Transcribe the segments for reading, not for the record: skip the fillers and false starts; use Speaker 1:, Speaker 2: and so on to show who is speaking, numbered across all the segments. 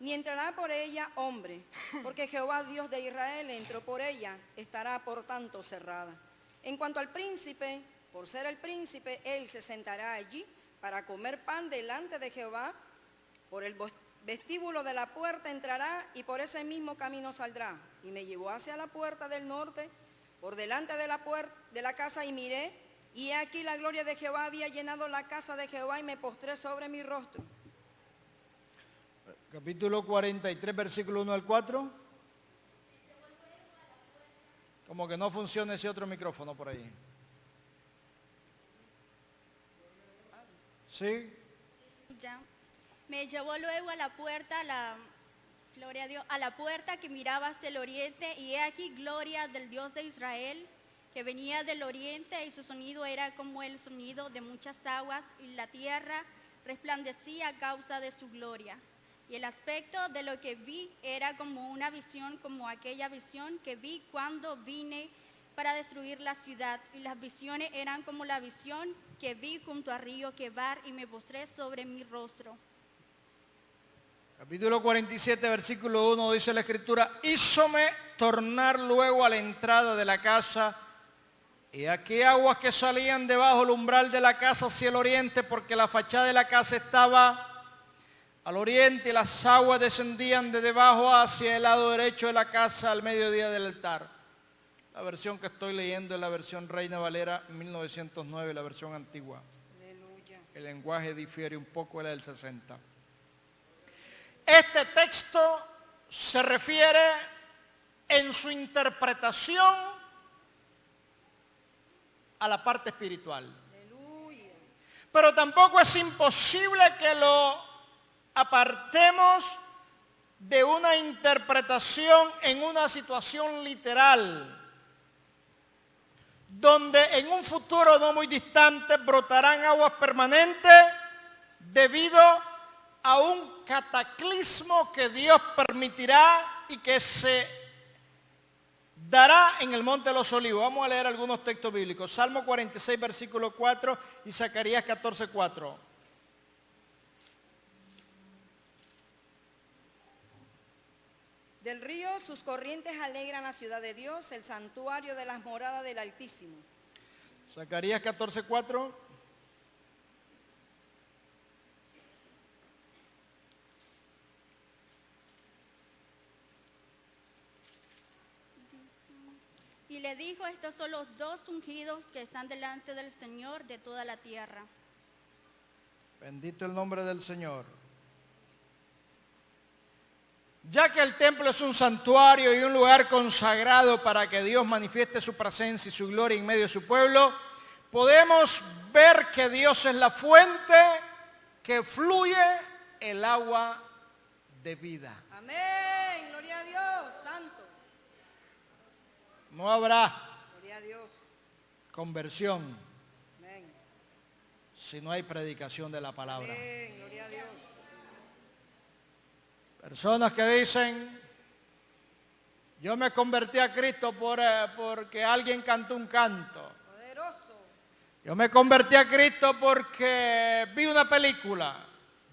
Speaker 1: ni entrará por ella hombre, porque Jehová Dios de Israel entró por ella, estará por tanto cerrada. En cuanto al príncipe, por ser el príncipe, él se sentará allí para comer pan delante de Jehová. Por el vestíbulo de la puerta entrará y por ese mismo camino saldrá. Y me llevó hacia la puerta del norte, por delante de la puerta de la casa, y miré, y he aquí la gloria de Jehová había llenado la casa de Jehová, y me postré sobre mi rostro.
Speaker 2: Capítulo 43, versículo 1 al 4. Como que no funciona ese otro micrófono por ahí. ¿Sí?
Speaker 3: Ya. Me llevó luego a la puerta, gloria a Dios, a la puerta que miraba hacia el oriente, y he aquí gloria del Dios de Israel, que venía del oriente, y su sonido era como el sonido de muchas aguas, y la tierra resplandecía a causa de su gloria. Y el aspecto de lo que vi era como una visión, como aquella visión que vi cuando vine para destruir la ciudad. Y las visiones eran como la visión que vi junto al río Quebar, y me postré sobre mi rostro.
Speaker 2: Capítulo 47, versículo 1, dice la Escritura: hízome tornar luego a la entrada de la casa, y aquí aguas que salían debajo del umbral de la casa hacia el oriente, porque la fachada de la casa estaba al oriente, y las aguas descendían de debajo hacia el lado derecho de la casa, al mediodía del altar. La versión que estoy leyendo es la versión Reina Valera 1909, la versión antigua.
Speaker 1: Aleluya.
Speaker 2: El lenguaje difiere un poco de la del 60. Este texto se refiere en su interpretación a la parte espiritual.
Speaker 1: Aleluya.
Speaker 2: Pero tampoco es imposible que lo apartemos de una interpretación en una situación literal, donde en un futuro no muy distante brotarán aguas permanentes debido a un cataclismo que Dios permitirá y que se dará en el Monte de los Olivos. Vamos a leer algunos textos bíblicos. Salmo 46, versículo 4 y Zacarías 14, 4.
Speaker 1: Del río sus corrientes alegran la ciudad de Dios, el santuario de las moradas del Altísimo.
Speaker 2: Zacarías 14, 4.
Speaker 3: Y le dijo: estos son los dos ungidos que están delante del Señor de toda la tierra.
Speaker 2: Bendito el nombre del Señor. Ya que el templo es un santuario y un lugar consagrado para que Dios manifieste su presencia y su gloria en medio de su pueblo, podemos ver que Dios es la fuente que fluye el agua de vida.
Speaker 1: Amén, gloria a Dios, santo.
Speaker 2: No habrá
Speaker 1: Gloria a Dios.
Speaker 2: conversión
Speaker 1: Amén.
Speaker 2: si no hay predicación de la palabra.
Speaker 1: Amén, gloria a Dios.
Speaker 2: Personas que dicen: yo me convertí a Cristo porque alguien cantó un canto.
Speaker 1: Poderoso.
Speaker 2: Yo me convertí a Cristo porque vi una película.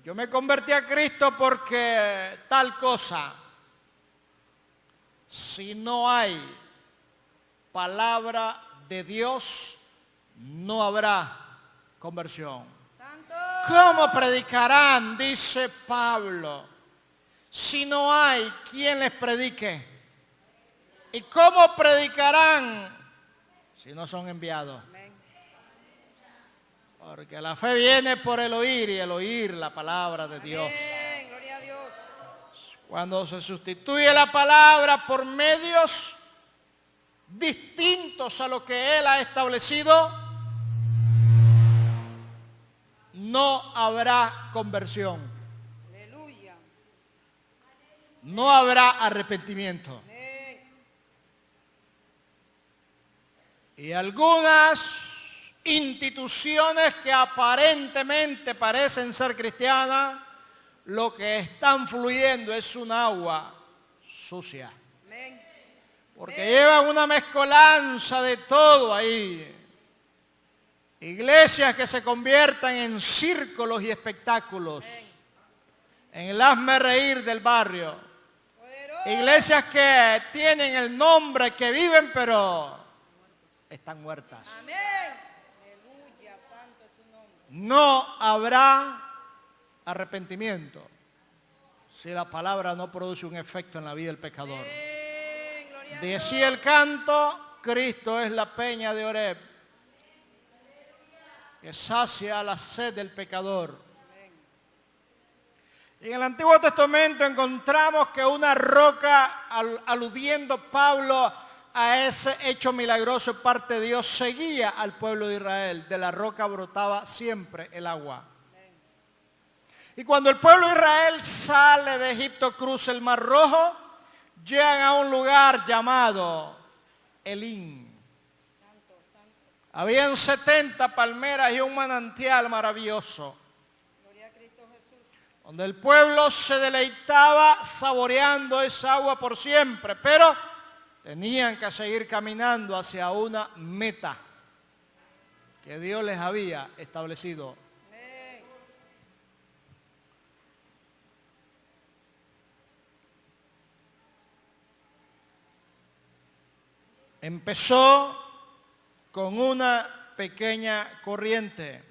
Speaker 2: Yo me convertí a Cristo porque tal cosa. Si no hay palabra de Dios, no habrá conversión.
Speaker 1: Santo.
Speaker 2: ¿Cómo predicarán? Dice Pablo, si no hay quien les predique. ¿Y cómo predicarán si no son enviados?
Speaker 1: Amén.
Speaker 2: Porque la fe viene por el oír, y el oír la palabra de Dios.
Speaker 1: Amén, gloria a Dios.
Speaker 2: Cuando se sustituye la palabra por medios distintos a lo que Él ha establecido, no habrá conversión.
Speaker 1: Aleluya.
Speaker 2: No habrá arrepentimiento.
Speaker 1: Amén.
Speaker 2: Y algunas instituciones que aparentemente parecen ser cristianas, lo que están fluyendo es un agua sucia.
Speaker 1: Amén.
Speaker 2: Porque llevan una mezcolanza de todo ahí. Iglesias que se conviertan en círculos y espectáculos. en el hazme reír del barrio.
Speaker 1: Poderoso.
Speaker 2: Iglesias que tienen el nombre, que viven, pero están muertas.
Speaker 1: Amén. Aleluya, santo es su nombre.
Speaker 2: No habrá arrepentimiento si la palabra no produce un efecto en la vida del pecador.
Speaker 1: Amén. Gloria a Dios.
Speaker 2: Decía el canto, Cristo es la peña de Oreb, que sacia la sed del pecador. En el Antiguo Testamento encontramos que una roca, aludiendo Pablo a ese hecho milagroso de parte de Dios, seguía al pueblo de Israel. De la roca brotaba siempre el agua. Y cuando el pueblo de Israel sale de Egipto, cruza el Mar Rojo, llegan a un lugar llamado Elín. Habían 70 palmeras y un manantial maravilloso,
Speaker 1: Gloria a Cristo Jesús.
Speaker 2: donde el pueblo se deleitaba saboreando esa agua por siempre, pero tenían que seguir caminando hacia una meta que Dios les había establecido.
Speaker 1: Amén.
Speaker 2: Empezó con una pequeña corriente.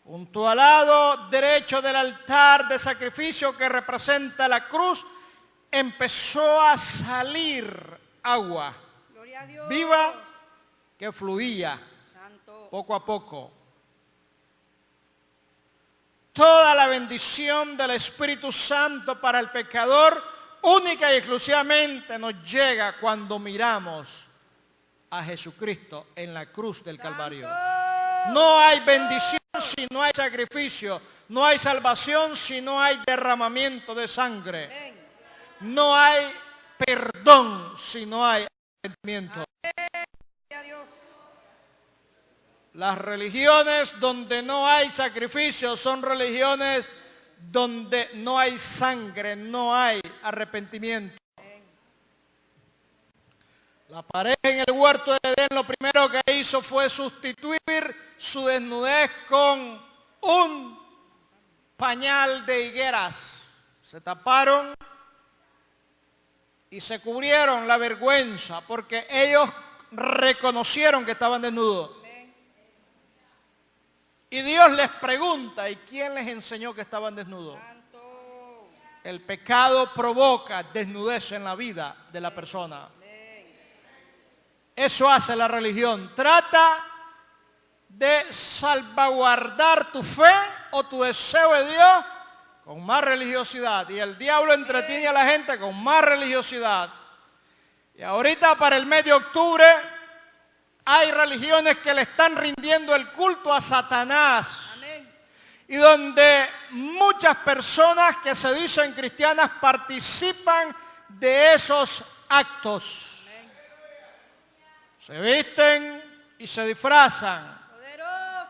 Speaker 2: Junto al lado derecho del altar de sacrificio que representa la cruz, empezó a salir agua
Speaker 1: Gloria a Dios.
Speaker 2: viva que fluía
Speaker 1: Santo.
Speaker 2: poco a poco. Toda la bendición del Espíritu Santo para el pecador, única y exclusivamente nos llega cuando miramos a Jesucristo en la cruz del Calvario. No hay bendición si no hay sacrificio. No hay salvación si no hay derramamiento de sangre.
Speaker 1: Amén.
Speaker 2: No hay perdón si no hay arrepentimiento.
Speaker 1: Gloria a Dios.
Speaker 2: Las religiones donde no hay sacrificio son religiones donde no hay sangre, no hay arrepentimiento. La pareja en el huerto de Edén lo primero que hizo fue sustituir su desnudez con un pañal de higueras. Se taparon y se cubrieron la vergüenza porque ellos reconocieron que estaban desnudos. Y Dios les pregunta, ¿y quién les enseñó que estaban desnudos?
Speaker 1: Santo.
Speaker 2: El pecado provoca desnudez en la vida de la persona. Eso hace la religión. Trata de salvaguardar tu fe o tu deseo de Dios con más religiosidad. Y el diablo entretiene a la gente con más religiosidad. Y ahorita para el mes de octubre hay religiones que le están rindiendo el culto a Satanás.
Speaker 1: Amén.
Speaker 2: Y donde muchas personas que se dicen cristianas participan de esos actos. Se visten y se disfrazan
Speaker 1: Poderoso.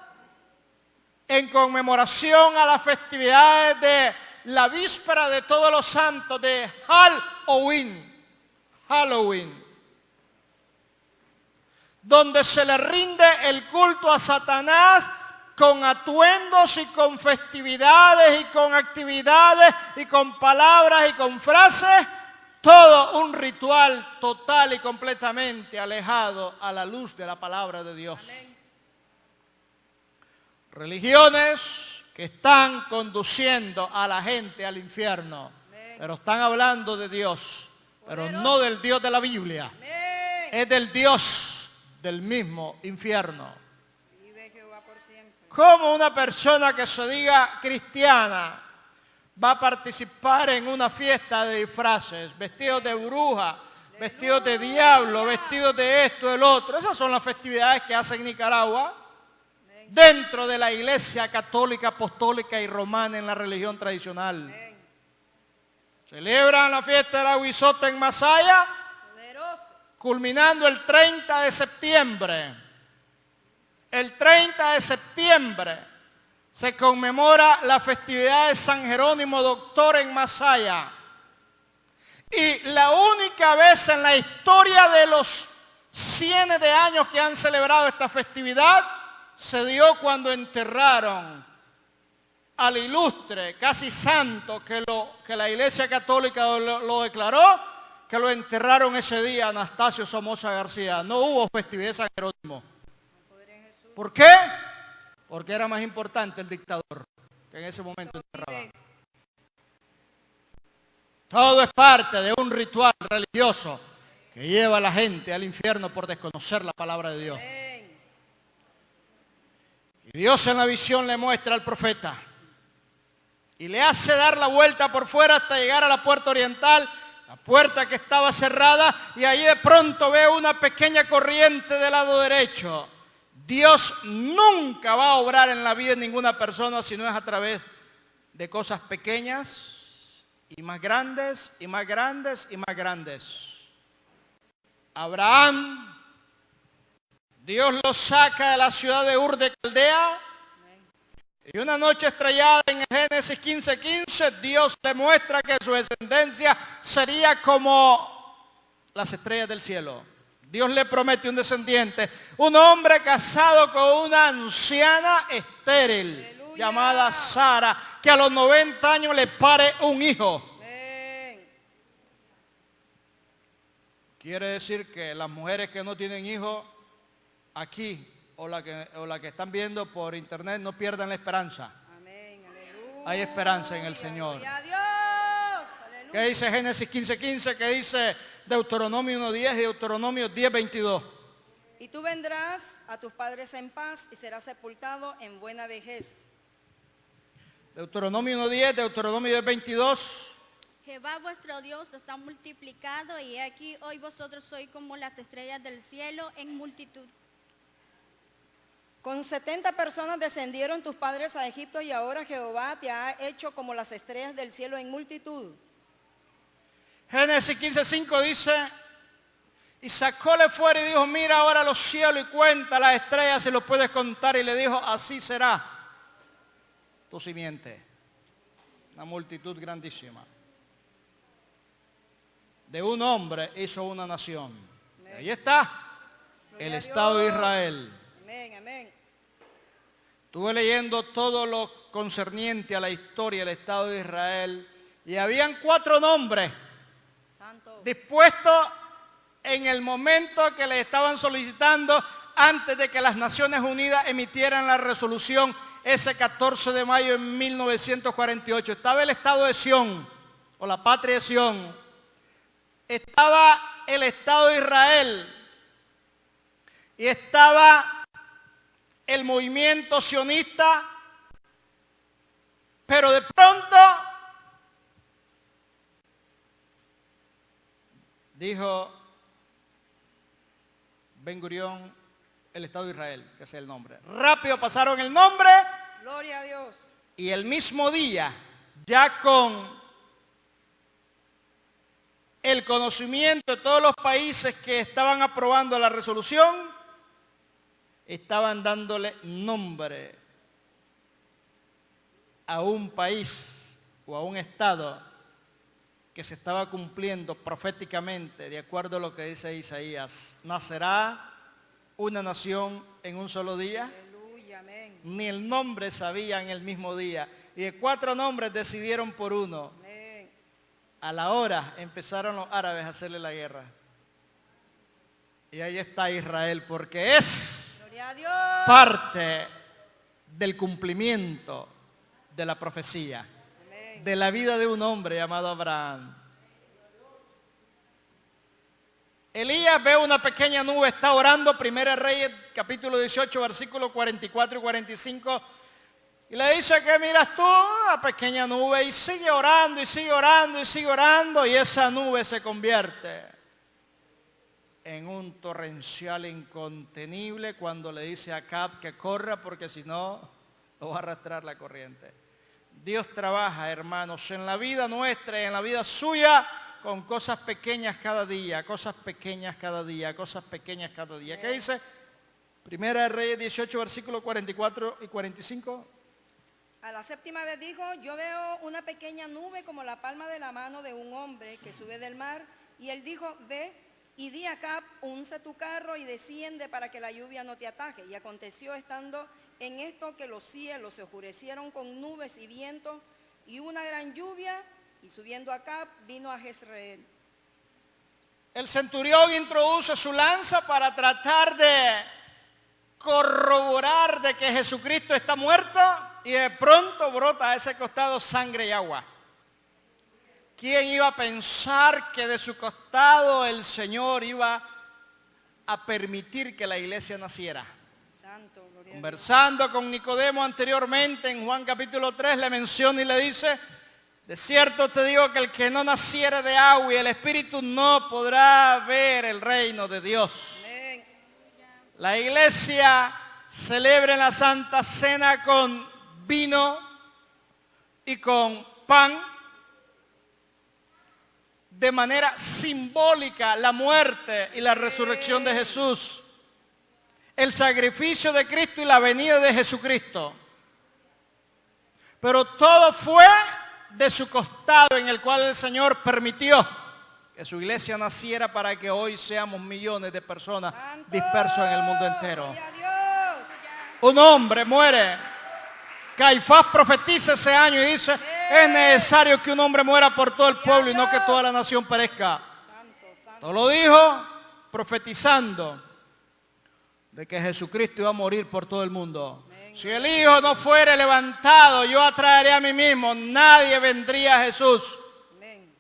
Speaker 2: en conmemoración a las festividades de la víspera de Todos los Santos, de Halloween, donde se le rinde el culto a Satanás con atuendos y con festividades y con actividades y con palabras y con frases, todo un ritual total y completamente alejado a la luz de la palabra de Dios.
Speaker 1: Amén.
Speaker 2: Religiones que están conduciendo a la gente al infierno,
Speaker 1: Amén.
Speaker 2: pero están hablando de Dios, pero
Speaker 1: Poderoso.
Speaker 2: no del Dios de la Biblia,
Speaker 1: Amén.
Speaker 2: es del Dios del mismo infierno.
Speaker 1: Vive Jehová por siempre.
Speaker 2: ¿Cómo una persona que se diga cristiana va a participar en una fiesta de disfraces, vestidos de bruja, vestidos de diablo, vestidos de esto, del otro? Esas son las festividades que hace en Nicaragua, dentro de la iglesia católica, apostólica y romana en la religión tradicional.
Speaker 1: Amén.
Speaker 2: Celebran la fiesta del Aguizote en Masaya,
Speaker 1: Poderoso.
Speaker 2: culminando el 30 de septiembre. El 30 de septiembre se conmemora la festividad de San Jerónimo Doctor en Masaya. Y la única vez en la historia de los cientos de años que han celebrado esta festividad, se dio cuando enterraron al ilustre, casi santo, que la Iglesia Católica lo declaró, que lo enterraron ese día, Anastasio Somoza García. No hubo festividad de San Jerónimo. ¿Por qué? Porque era más importante el dictador que en ese momento enterraba. Todo es parte de un ritual religioso que lleva a la gente al infierno por desconocer la palabra de Dios. Y Dios en la visión le muestra al profeta y le hace dar la vuelta por fuera hasta llegar a la puerta oriental, la puerta que estaba cerrada, y allí de pronto ve una pequeña corriente del lado derecho. Dios nunca va a obrar en la vida de ninguna persona si no es a través de cosas pequeñas y más grandes y más grandes y más grandes. Abraham, Dios lo saca de la ciudad de Ur de Caldea, y una noche estrellada en Génesis 15:15, Dios demuestra que su descendencia sería como las estrellas del cielo. Dios le promete un descendiente, un hombre casado con una anciana estéril, aleluya, llamada Sara, que a los 90 años le pare un hijo. Quiere decir que las mujeres que no tienen hijos aquí o la que están viendo por internet no pierdan la esperanza.
Speaker 1: Amén, aleluya.
Speaker 2: Hay esperanza en el Señor.
Speaker 1: Gloria a Dios, aleluya.
Speaker 2: ¿Qué dice Génesis 15:15? ¿Qué dice Deuteronomio 1:10 y Deuteronomio 10:22?
Speaker 1: Y tú vendrás a tus padres en paz y serás sepultado en buena vejez.
Speaker 2: Deuteronomio 1:10, Deuteronomio 10:22.
Speaker 3: Jehová vuestro Dios está multiplicado y aquí hoy vosotros sois como las estrellas del cielo en multitud.
Speaker 1: Con 70 personas descendieron tus padres a Egipto y ahora Jehová te ha hecho como las estrellas del cielo en multitud.
Speaker 2: Génesis 15:5 dice, y sacóle fuera y dijo, mira ahora los cielos y cuenta las estrellas si los puedes contar, y le dijo, así será tu simiente. Una multitud grandísima. De un hombre hizo una nación. Amén. Ahí está el Estado de Israel.
Speaker 1: Amén, amén.
Speaker 2: Estuve leyendo todo lo concerniente a la historia del Estado de Israel y habían 4 nombres dispuestos en el momento que le estaban solicitando antes de que las Naciones Unidas emitieran la resolución ese 14 de mayo de 1948. Estaba el Estado de Sión, o la patria de Sión. Estaba el Estado de Israel y estaba el movimiento sionista, pero de pronto dijo Ben Gurión, el Estado de Israel, que es el nombre. Rápido pasaron el nombre.
Speaker 1: Gloria a Dios.
Speaker 2: Y el mismo día, ya con el conocimiento de todos los países que estaban aprobando la resolución, estaban dándole nombre a un país o a un estado que se estaba cumpliendo proféticamente, de acuerdo a lo que dice Isaías. Nacerá una nación en un solo día.
Speaker 1: Aleluya, amén.
Speaker 2: Ni el nombre sabían el mismo día. Y de 4 nombres decidieron por uno.
Speaker 1: Amén.
Speaker 2: A la hora empezaron los árabes a hacerle la guerra. Y ahí está Israel, porque es
Speaker 1: Gloria a Dios.
Speaker 2: parte del cumplimiento de la profecía,
Speaker 1: Amén.
Speaker 2: de la vida de un hombre llamado Abraham. Elías ve una pequeña nube, está orando, 1 Reyes capítulo 18, versículos 44 y 45, y le dice, ¿qué miras tú? Una pequeña nube, y sigue orando, y sigue orando, y sigue orando, y esa nube se convierte en un torrencial incontenible cuando le dice a Acab que corra, porque si no, lo va a arrastrar la corriente. Dios trabaja, hermanos, en la vida nuestra y en la vida suya, con cosas pequeñas cada día, cosas pequeñas cada día, cosas pequeñas cada día. ¿Qué dice? 1 Reyes 18, versículos 44 y 45.
Speaker 1: A la 7ª vez dijo, yo veo una pequeña nube como la palma de la mano de un hombre que sube del mar. Y él dijo, ve. Y di a Acab, unce tu carro y desciende para que la lluvia no te ataje. Y aconteció estando en esto que los cielos se oscurecieron con nubes y viento y una gran lluvia, y subiendo Acab vino a Jezreel.
Speaker 2: El centurión introduce su lanza para tratar de corroborar de que Jesucristo está muerto, y de pronto brota a ese costado sangre y agua. ¿Quién iba a pensar que de su costado el Señor iba a permitir que la iglesia naciera?
Speaker 1: Santo, gloria a Dios.
Speaker 2: Conversando con Nicodemo anteriormente, en Juan capítulo 3 le menciona y le dice: de cierto te digo que el que no naciere de agua y el Espíritu no podrá ver el reino de Dios.
Speaker 1: Amén.
Speaker 2: La iglesia celebra en la Santa Cena con vino y con pan, de manera simbólica, la muerte y la resurrección de Jesús, el sacrificio de Cristo y la venida de Jesucristo. Pero todo fue de su costado, en el cual el Señor permitió que su iglesia naciera para que hoy seamos millones de personas
Speaker 1: Santo,
Speaker 2: dispersos en el mundo entero.
Speaker 1: gloria a Dios.
Speaker 2: Un hombre muere. Caifás profetiza ese año y dice: es necesario que un hombre muera por todo el pueblo y no que toda la nación perezca.
Speaker 1: Santo, santo.
Speaker 2: Todo lo dijo profetizando de que Jesucristo iba a morir por todo el mundo. Si el Hijo no fuere levantado, yo atraeré a mí mismo. Nadie vendría a Jesús.
Speaker 1: Amén.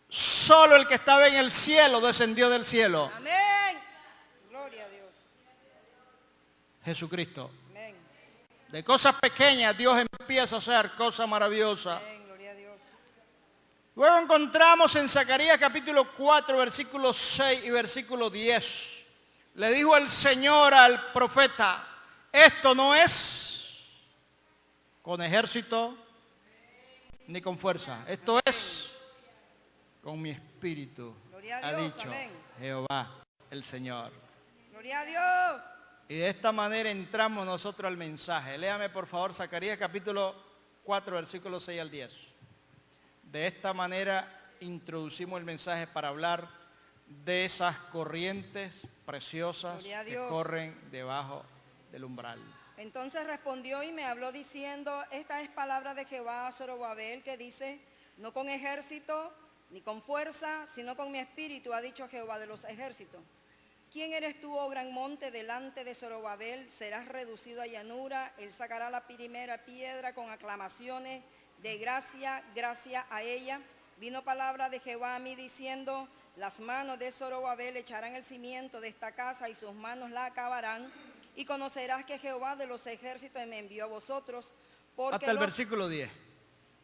Speaker 2: Solo el que estaba en el cielo descendió del cielo.
Speaker 1: Amén. Gloria a Dios.
Speaker 2: Jesucristo.
Speaker 1: Amén.
Speaker 2: De cosas pequeñas Dios empieza a hacer cosas maravillosas.
Speaker 1: Amén. Gloria a Dios.
Speaker 2: Luego encontramos en Zacarías capítulo 4, versículos 6 y versículo 10. Le dijo el Señor al profeta: esto no es con ejército ni con fuerza. Esto es con mi espíritu,
Speaker 1: Gloria a
Speaker 2: ha
Speaker 1: Dios,
Speaker 2: dicho
Speaker 1: amén.
Speaker 2: Jehová el Señor.
Speaker 1: Gloria a Dios.
Speaker 2: Y de esta manera entramos nosotros al mensaje. Léame por favor Zacarías capítulo 4, versículos 6 al 10. De esta manera introducimos el mensaje para hablar de esas corrientes preciosas
Speaker 1: Gloria a
Speaker 2: que
Speaker 1: Dios.
Speaker 2: corren debajo del umbral.
Speaker 1: Entonces respondió y me habló diciendo: esta es palabra de Jehová a Zorobabel, que dice: no con ejército ni con fuerza, sino con mi espíritu, ha dicho Jehová de los ejércitos. ¿Quién eres tú, oh gran monte, delante de Zorobabel? Serás reducido a llanura. Él sacará la primera piedra con aclamaciones de gracia, gracia a ella. Vino palabra de Jehová a mí diciendo: las manos de Zorobabel echarán el cimiento de esta casa y sus manos la acabarán. Y conocerás que Jehová de los ejércitos me envió a vosotros.
Speaker 2: Hasta el versículo 10.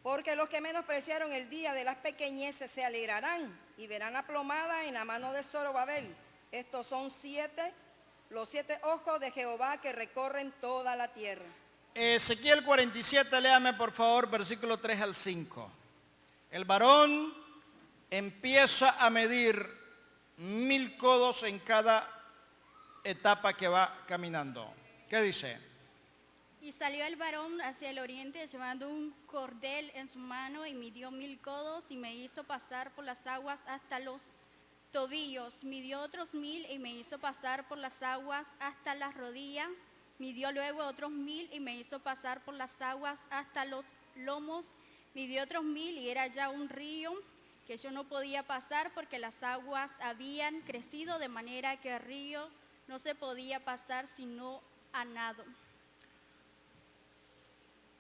Speaker 1: Porque los que menospreciaron el día de las pequeñeces se alegrarán y verán la plomada en la mano de Zorobabel. Estos son los 7 ojos de Jehová que recorren toda la tierra.
Speaker 2: Ezequiel 47, léame por favor, versículo 3 al 5. El varón empieza a medir 1000 codos en cada etapa que va caminando. ¿Qué dice?
Speaker 3: Y salió el varón hacia el oriente llevando un cordel en su mano y midió 1000 codos y me hizo pasar por las aguas hasta los tobillos. Midió otros 1000 y me hizo pasar por las aguas hasta las rodillas. Midió luego otros 1000 y me hizo pasar por las aguas hasta los lomos. Midió otros 1000 y era ya un río que yo no podía pasar porque las aguas habían crecido de manera que el río no se podía pasar sino a nado.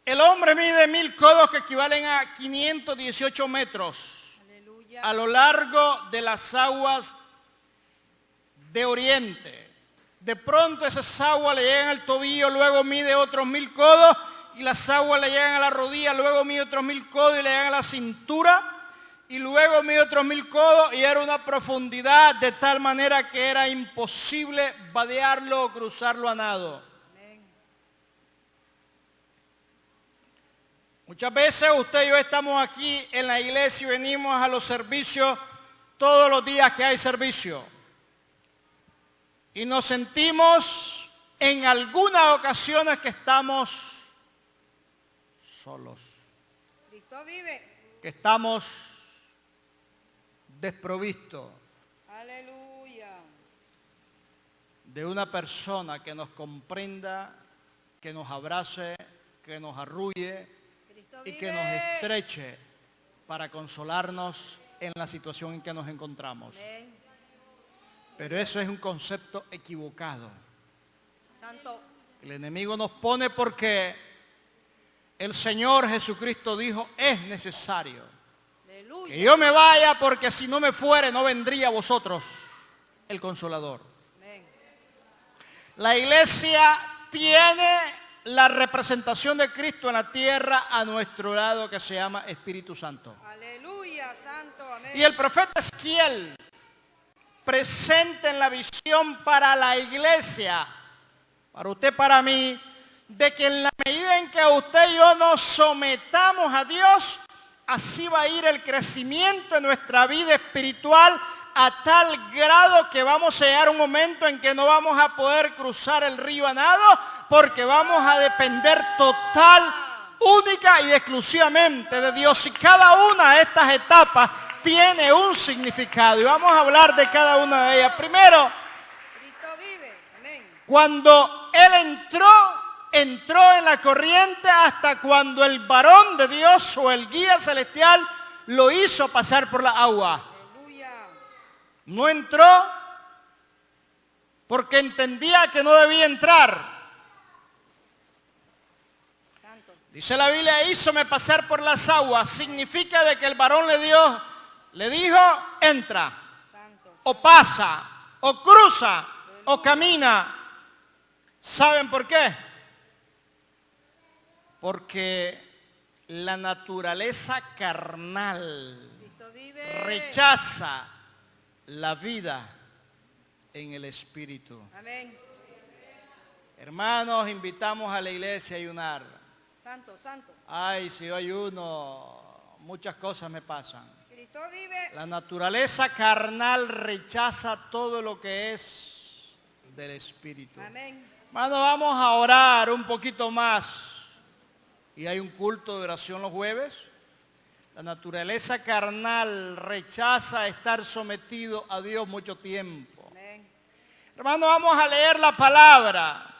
Speaker 2: El hombre mide 1000 codos que equivalen a 518 metros
Speaker 1: Aleluya.
Speaker 2: a lo largo de las aguas de oriente. De pronto esas aguas le llegan al tobillo, luego mide otros 1000 codos y las aguas le llegan a la rodilla, luego mide otros 1000 codos y le llegan a la cintura y luego mide otros 1000 codos y era una profundidad de tal manera que era imposible vadearlo o cruzarlo a nado.
Speaker 1: Amén.
Speaker 2: Muchas veces usted y yo estamos aquí en la iglesia y venimos a los servicios todos los días que hay servicio. Y nos sentimos en algunas ocasiones que estamos solos,
Speaker 1: Cristo vive.
Speaker 2: que estamos desprovisto
Speaker 1: Aleluya.
Speaker 2: de una persona que nos comprenda, que nos abrace, que nos arrulle
Speaker 1: Cristo
Speaker 2: y
Speaker 1: vive.
Speaker 2: que nos estreche para consolarnos en la situación en que nos encontramos.
Speaker 1: Amén.
Speaker 2: Pero eso es un concepto equivocado.
Speaker 1: Santo.
Speaker 2: El enemigo nos pone porque el Señor Jesucristo dijo, es necesario
Speaker 1: Aleluya.
Speaker 2: que yo me vaya porque si no me fuere no vendría a vosotros el Consolador.
Speaker 1: Amén.
Speaker 2: La iglesia tiene la representación de Cristo en la tierra a nuestro lado que se llama Espíritu Santo.
Speaker 1: Aleluya, Santo. Amén.
Speaker 2: Y el profeta Ezequiel presenta en la visión para la iglesia, para usted, para mí, de que en la medida en que usted y yo nos sometamos a Dios, así va a ir el crecimiento en nuestra vida espiritual a tal grado que vamos a llegar a un momento en que no vamos a poder cruzar el río a nado porque vamos a depender total, única y exclusivamente de Dios. Y cada una de estas etapas tiene un significado y vamos a hablar de cada una de ellas. Primero,
Speaker 1: Cristo vive. Amén.
Speaker 2: cuando Él entró en la corriente hasta cuando el varón de Dios o el guía celestial lo hizo pasar por la agua.
Speaker 1: Aleluya.
Speaker 2: No entró porque entendía que no debía entrar.
Speaker 1: Santo.
Speaker 2: Dice la Biblia, hízome pasar por las aguas. Significa de que el varón le dijo, entra,
Speaker 1: Santo.
Speaker 2: o pasa, o cruza, o camina. ¿Saben por qué? Porque la naturaleza carnal
Speaker 1: Cristo vive.
Speaker 2: rechaza la vida en el Espíritu.
Speaker 1: Amén.
Speaker 2: Hermanos, invitamos a la iglesia a ayunar.
Speaker 1: Santo, santo.
Speaker 2: Ay, si yo ayuno, muchas cosas me pasan.
Speaker 1: Cristo vive.
Speaker 2: La naturaleza carnal rechaza todo lo que es del Espíritu.
Speaker 1: Amén.
Speaker 2: Hermano, vamos a orar un poquito más. Y hay un culto de oración los jueves. La naturaleza carnal rechaza estar sometido a Dios mucho tiempo.
Speaker 1: Amén.
Speaker 2: Hermano, vamos a leer la palabra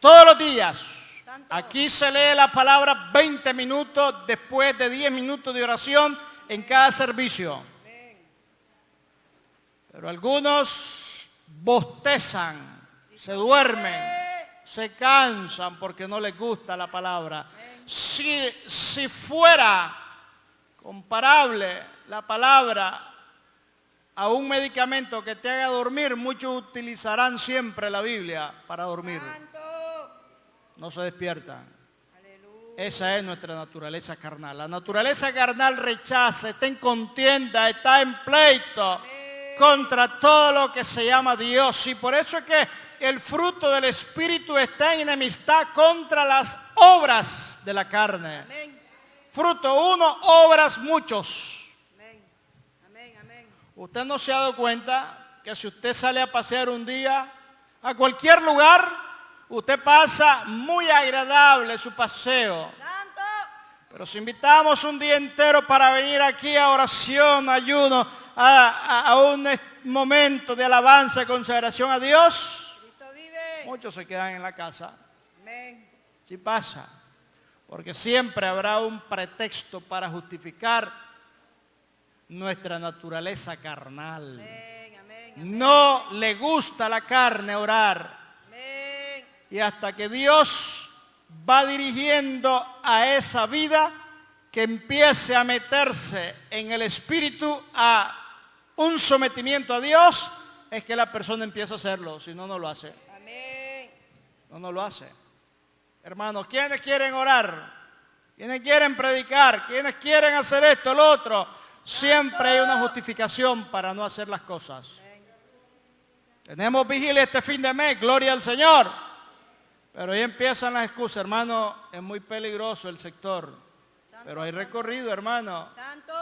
Speaker 2: todos los días.
Speaker 1: Santo.
Speaker 2: Aquí se lee la palabra 20 minutos después de 10 minutos de oración en cada servicio.
Speaker 1: Amén.
Speaker 2: Pero algunos bostezan, se duermen, se cansan porque no les gusta la palabra. Si fuera comparable la palabra a un medicamento que te haga dormir, muchos utilizarán siempre la Biblia para dormir.
Speaker 1: Santo.
Speaker 2: No se despiertan.
Speaker 1: Aleluya.
Speaker 2: Esa es nuestra naturaleza carnal. La naturaleza carnal rechaza, está en contienda, está en pleito contra todo lo que se llama Dios. Y por eso es que el fruto del Espíritu está en enemistad contra las obras de la carne.
Speaker 1: Amén.
Speaker 2: Fruto uno, obras muchos.
Speaker 1: Amén. Amén. Amén.
Speaker 2: Usted no se ha dado cuenta que si usted sale a pasear un día a cualquier lugar, usted pasa muy agradable su paseo.
Speaker 1: Santo.
Speaker 2: Pero si invitamos un día entero para venir aquí a oración, ayuno, a un momento de alabanza y consagración a Dios,
Speaker 1: Cristo vive.
Speaker 2: muchos se quedan en la casa.
Speaker 1: Amén.
Speaker 2: Sí pasa. Porque siempre habrá un pretexto para justificar nuestra naturaleza carnal.
Speaker 1: Amén. Amén.
Speaker 2: No le gusta a la carne orar.
Speaker 1: Amén.
Speaker 2: Y hasta que Dios va dirigiendo a esa vida que empiece a meterse en el espíritu a un sometimiento a Dios, es que la persona empieza a hacerlo, si no, no lo hace.
Speaker 1: Amén.
Speaker 2: No lo hace. Hermanos, ¿quiénes quieren orar? ¿Quiénes quieren predicar? ¿Quiénes quieren hacer esto, lo otro? Siempre hay una justificación para no hacer las cosas. Tenemos vigilia este fin de mes, gloria al Señor. Pero ahí empiezan las excusas, hermano, es muy peligroso el sector.
Speaker 1: Santo,
Speaker 2: Pero hay
Speaker 1: santo.
Speaker 2: recorrido, hermano.
Speaker 1: Santo.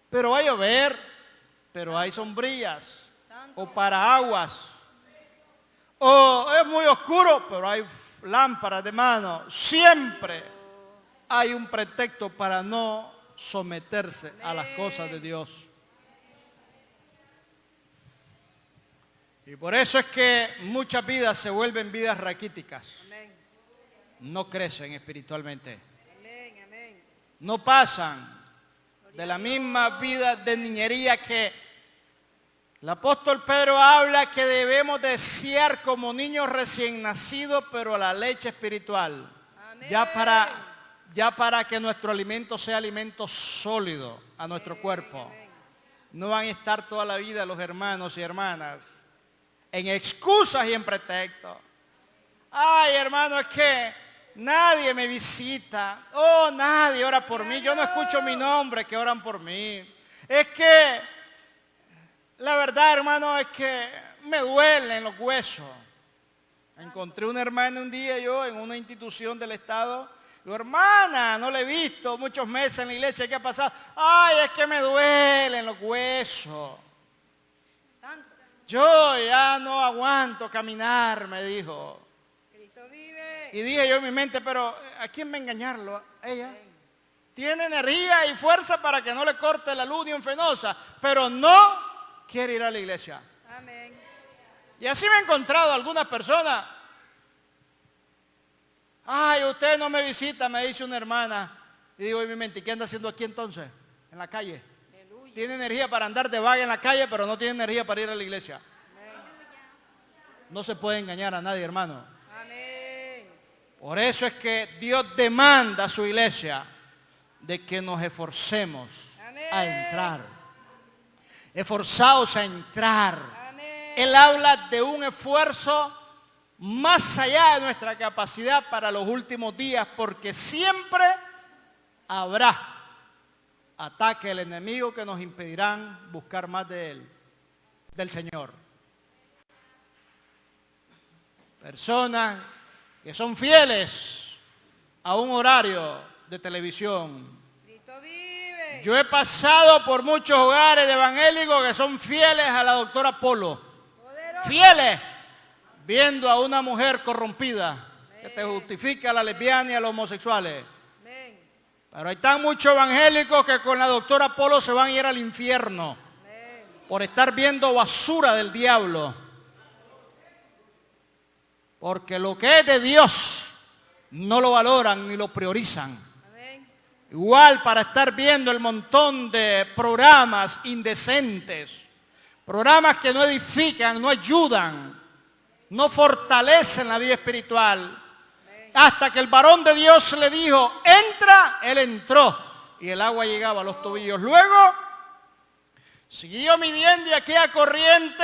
Speaker 2: Pero va a llover, pero hay sombrillas
Speaker 1: Santo.
Speaker 2: o paraguas. O es muy oscuro, pero hay lámparas de mano. Siempre hay un pretexto para no someterse a las cosas de Dios. Y por eso es que muchas vidas se vuelven vidas raquíticas.
Speaker 1: Amén.
Speaker 2: No crecen espiritualmente.
Speaker 1: Amén, amén.
Speaker 2: No pasan de la misma vida de niñería que el apóstol Pedro habla que debemos desear como niños recién nacidos, pero a la leche espiritual.
Speaker 1: Amén.
Speaker 2: Ya para que nuestro alimento sea alimento sólido a nuestro cuerpo.
Speaker 1: Amén.
Speaker 2: No van a estar toda la vida los hermanos y hermanas en excusas y en pretextos. Ay, hermano, es que nadie me visita. Oh, nadie ora por mí. Yo no escucho mi nombre que oran por mí. Es que, la verdad, hermano, es que me duelen los huesos. Encontré una hermana un día yo en una institución del Estado. Digo, hermana, no la he visto muchos meses en la iglesia. ¿Qué ha pasado? Ay, es que me duelen los huesos.
Speaker 1: Santo.
Speaker 2: Yo ya no aguanto caminar, me dijo.
Speaker 1: Cristo vive.
Speaker 2: Y dije yo en mi mente, pero ¿a quién va a engañarlo? ¿A ella? Tiene energía y fuerza para que no le corte la luz ni en fenosa, pero no quiere ir a la iglesia.
Speaker 1: Amén.
Speaker 2: Y así me he encontrado algunas personas. Ay, usted no me visita, me dice una hermana. Y digo en mi mente, ¿qué anda haciendo aquí entonces? En la calle.
Speaker 1: Aleluya.
Speaker 2: Tiene energía para andar de vaga en la calle, pero no tiene energía para ir a la iglesia. No se puede engañar a nadie, hermano.
Speaker 1: Amén.
Speaker 2: Por eso es que Dios demanda a su iglesia de que nos esforcemos
Speaker 1: Amén.
Speaker 2: a entrar. Esforzados a entrar.
Speaker 1: Amén.
Speaker 2: Él habla de un esfuerzo más allá de nuestra capacidad para los últimos días, porque siempre habrá ataque del enemigo que nos impedirán buscar más de Él, del Señor. Personas que son fieles a un horario de televisión.
Speaker 1: Cristo vive.
Speaker 2: Yo he pasado por muchos hogares de evangélicos que son fieles a la doctora Polo.
Speaker 1: Poderoso.
Speaker 2: Fieles viendo a una mujer corrompida que te justifica a la lesbiana y a los homosexuales.
Speaker 1: Amén.
Speaker 2: Pero hay tan muchos evangélicos que con la doctora Polo se van a ir al infierno
Speaker 1: Amén.
Speaker 2: por estar viendo basura del diablo. Porque lo que es de Dios no lo valoran ni lo priorizan.
Speaker 1: Amén.
Speaker 2: Igual para estar viendo el montón de programas indecentes, programas que no edifican, no ayudan, no fortalecen la vida espiritual. Hasta que el varón de Dios le dijo, entra, él entró y el agua llegaba a los tobillos. Luego siguió midiendo aquella corriente,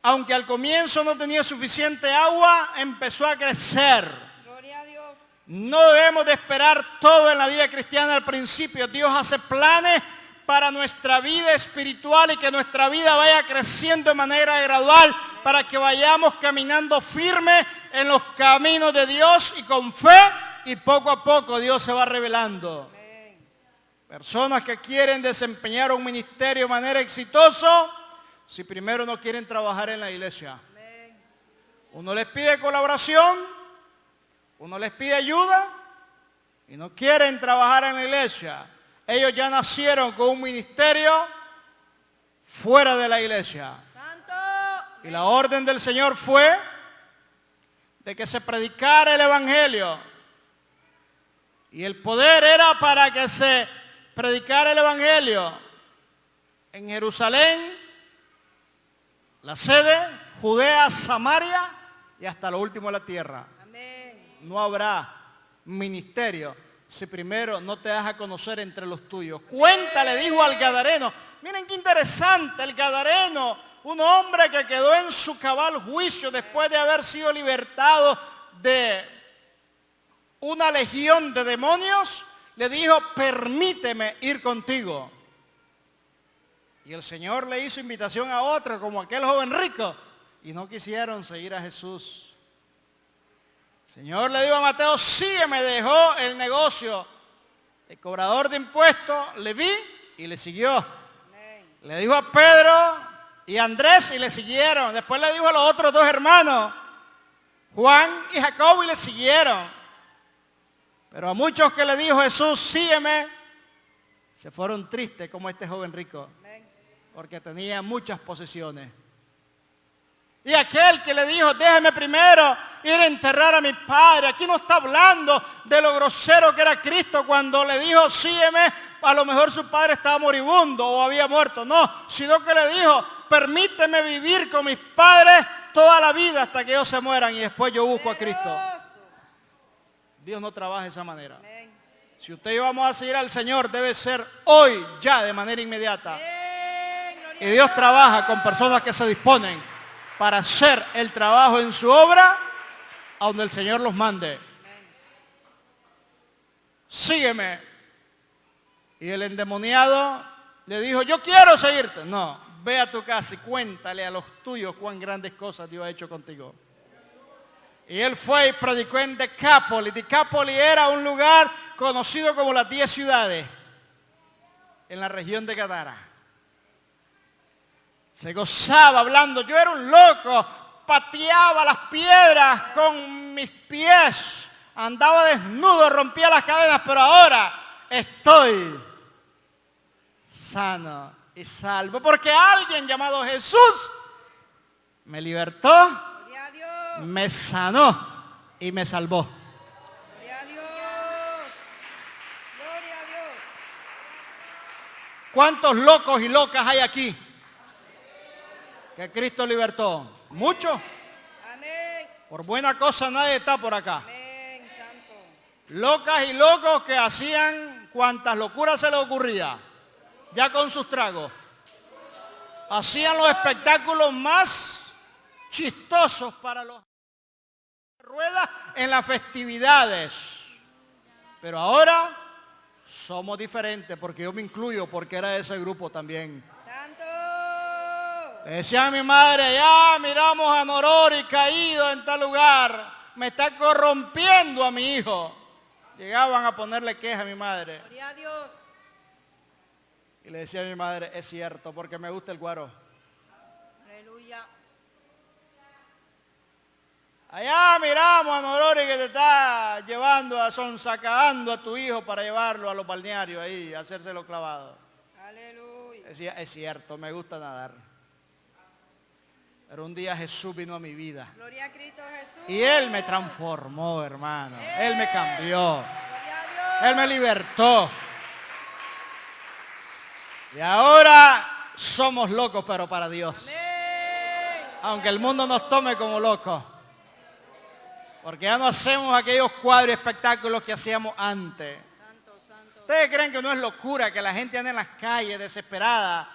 Speaker 2: aunque al comienzo no tenía suficiente agua, empezó a crecer.
Speaker 1: Gloria a Dios.
Speaker 2: No debemos de esperar todo en la vida cristiana al principio. Dios hace planes para nuestra vida espiritual y que nuestra vida vaya creciendo de manera gradual para que vayamos caminando firme en los caminos de Dios y con fe, y poco a poco Dios se va revelando.
Speaker 1: Amén.
Speaker 2: Personas que quieren desempeñar un ministerio de manera exitosa, si primero no quieren trabajar en la iglesia.
Speaker 1: Amén.
Speaker 2: Uno les pide colaboración, uno les pide ayuda y no quieren trabajar en la iglesia. Ellos ya nacieron con un ministerio fuera de la iglesia.
Speaker 1: Santo.
Speaker 2: Y la orden del Señor fue de que se predicara el evangelio. Y el poder era para que se predicara el evangelio en Jerusalén, la sede, Judea, Samaria y hasta lo último de la tierra.
Speaker 1: Amén.
Speaker 2: No habrá ministerio si primero no te das a conocer entre los tuyos. Cuéntale, dijo al gadareno. Miren qué interesante, el gadareno, un hombre que quedó en su cabal juicio después de haber sido libertado de una legión de demonios, le dijo, permíteme ir contigo. Y el Señor le hizo invitación a otro, como aquel joven rico, y no quisieron seguir a Jesús. El Señor le dijo a Mateo, sígueme, dejó el negocio. El cobrador de impuestos le vi y le siguió.
Speaker 1: Amén.
Speaker 2: Le dijo a Pedro y a Andrés y le siguieron. Después le dijo a los otros dos hermanos, Juan y Jacobo, y le siguieron. Pero a muchos que le dijo Jesús, sígueme, se fueron tristes como este joven rico, porque tenía muchas posesiones. Y aquel que le dijo, déjeme primero ir a enterrar a mi padre. Aquí no está hablando de lo grosero que era Cristo cuando le dijo, sígueme, a lo mejor su padre estaba moribundo o había muerto. No, sino que le dijo, permíteme vivir con mis padres toda la vida hasta que ellos se mueran y después yo busco a Cristo. Dios no trabaja de esa manera. Si usted y yo vamos a seguir al Señor, debe ser hoy, ya, de manera inmediata. Y Dios trabaja con personas que se disponen para hacer el trabajo en su obra a donde el Señor los mande. Sígueme. Y el endemoniado le dijo, yo quiero seguirte. No, ve a tu casa y cuéntale a los tuyos cuán grandes cosas Dios ha hecho contigo. Y él fue y predicó en Decápolis. Decápolis era un lugar conocido como las 10 ciudades en la región de Gadara. Se gozaba hablando, yo era un loco, pateaba las piedras con mis pies, andaba desnudo, rompía las cadenas, pero ahora estoy sano y salvo, porque alguien llamado Jesús me libertó, me sanó y me salvó.
Speaker 1: Gloria a Dios. Gloria a Dios.
Speaker 2: ¿Cuántos locos y locas hay aquí que Cristo libertó? ¿Muchos?
Speaker 1: Amén.
Speaker 2: Por buena cosa nadie está por acá.
Speaker 1: Amén, santo.
Speaker 2: Locas y locos que hacían cuantas locuras se les ocurría, ya con sus tragos. Hacían los espectáculos más chistosos para los ruedas en las festividades. Pero ahora somos diferentes, porque yo me incluyo, porque era de ese grupo también.
Speaker 1: Santo.
Speaker 2: Le decía a mi madre, ya miramos a Norori caído en tal lugar, me está corrompiendo a mi hijo. Llegaban a ponerle queja a mi madre.
Speaker 1: Gloria a Dios.
Speaker 2: Y le decía a mi madre, es cierto, porque me gusta el guaro.
Speaker 1: Aleluya.
Speaker 2: Allá miramos a Norori que te está llevando, sonsacando a tu hijo para llevarlo a los balnearios ahí, a hacerse los clavados.
Speaker 1: Aleluya.
Speaker 2: Decía, es cierto, me gusta nadar. Pero un día Jesús vino a mi vida.
Speaker 1: Gloria a Cristo Jesús.
Speaker 2: Y Él me transformó, hermano. Él me cambió.
Speaker 1: Gloria a Dios.
Speaker 2: Él me libertó. Y ahora somos locos, pero para Dios.
Speaker 1: Amén.
Speaker 2: Aunque el mundo nos tome como locos. Porque ya no hacemos aquellos cuadros y espectáculos que hacíamos antes.
Speaker 1: Santo, santo.
Speaker 2: ¿Ustedes creen que no es locura que la gente ande en las calles desesperada?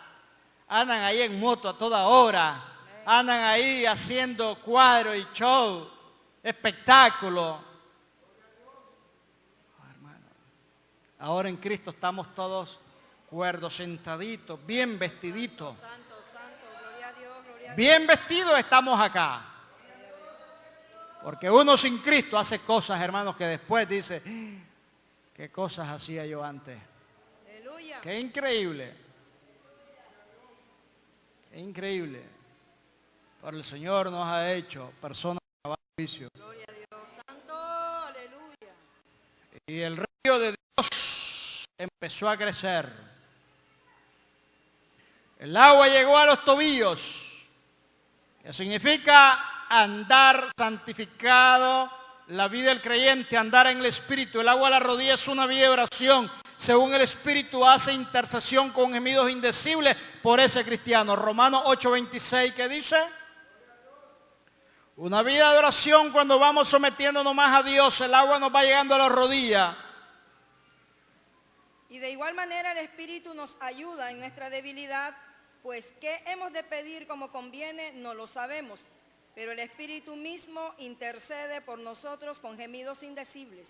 Speaker 2: Andan ahí en moto a toda hora. Andan ahí haciendo cuadros y show, espectáculos. Oh, hermano. Ahora en Cristo estamos todos cuerdos, sentaditos, bien vestiditos.
Speaker 1: Santo, santo. Gloria a Dios, gloria a Dios.
Speaker 2: Bien vestidos estamos acá. Porque uno sin Cristo hace cosas, hermanos, que después dice, ¿qué cosas hacía yo antes?
Speaker 1: Aleluya.
Speaker 2: Qué increíble. Qué increíble. Pero el Señor nos ha hecho personas de juicio.
Speaker 1: Gloria a Dios. Santo. Aleluya.
Speaker 2: Y el río de Dios empezó a crecer. El agua llegó a los tobillos, que significa andar santificado, la vida del creyente, andar en el Espíritu. El agua a la rodilla es una vida de oración. Según el Espíritu hace intercesión con gemidos indecibles por ese cristiano. Romanos 8:26, ¿qué dice? Una vida de oración cuando vamos sometiéndonos más a Dios, el agua nos va llegando a la rodilla.
Speaker 1: Y de igual manera el Espíritu nos ayuda en nuestra debilidad, pues qué hemos de pedir como conviene no lo sabemos, pero el Espíritu mismo intercede por nosotros con gemidos indecibles.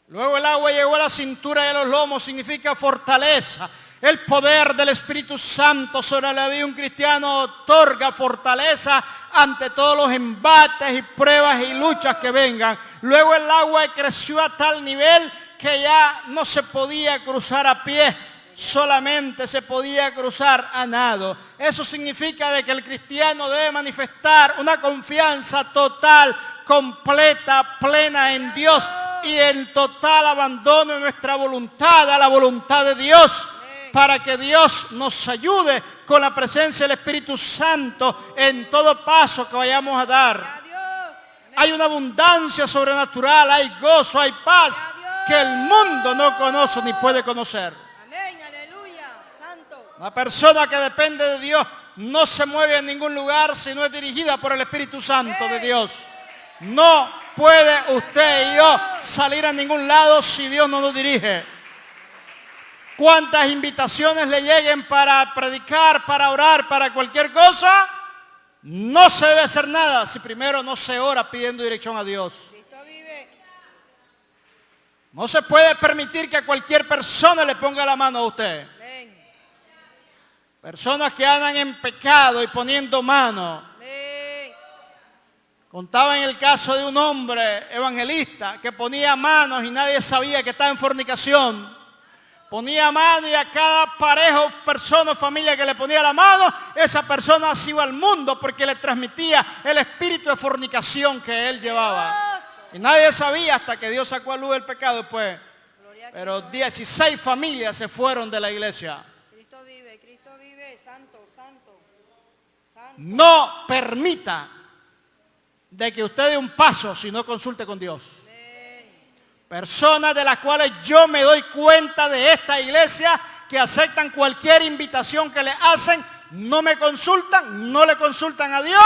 Speaker 2: Luego el agua llegó a la cintura y a los lomos, significa fortaleza. El poder del Espíritu Santo sobre la vida de un cristiano otorga fortaleza ante todos los embates y pruebas y luchas que vengan. Luego el agua creció a tal nivel que ya no se podía cruzar a pie, solamente se podía cruzar a nado. Eso significa de que el cristiano debe manifestar una confianza total, completa, plena en Dios y en total abandono de nuestra voluntad a la voluntad de Dios, para que Dios nos ayude con la presencia del Espíritu Santo en todo paso que vayamos a dar.
Speaker 1: Adiós.
Speaker 2: Hay una abundancia sobrenatural, hay gozo, hay paz que el mundo no conoce ni puede conocer.
Speaker 1: Amén, aleluya, santo.
Speaker 2: Una persona que depende de Dios no se mueve en ningún lugar si no es dirigida por el Espíritu Santo de Dios. No puede usted y yo salir a ningún lado si Dios no nos dirige. Cuántas invitaciones le lleguen para predicar, para orar, para cualquier cosa, no se debe hacer nada si primero no se ora pidiendo dirección a Dios.
Speaker 1: Cristo vive.
Speaker 2: No se puede permitir que a cualquier persona le ponga la mano a usted.
Speaker 1: Amén.
Speaker 2: Personas que andan en pecado y poniendo mano.
Speaker 1: Amén.
Speaker 2: Contaba en el caso de un hombre evangelista que ponía manos y nadie sabía que estaba en fornicación. Ponía mano y a cada pareja, persona o familia que le ponía la mano, esa persona se iba al mundo porque le transmitía el espíritu de fornicación que él llevaba. Y nadie sabía hasta que Dios sacó a luz el pecado después. Pero 16 familias se fueron de la iglesia.
Speaker 1: Cristo vive, santo, santo, santo.
Speaker 2: No permita de que usted dé un paso si no consulte con Dios. Personas de las cuales yo me doy cuenta de esta iglesia que aceptan cualquier invitación que le hacen, no me consultan, no le consultan a Dios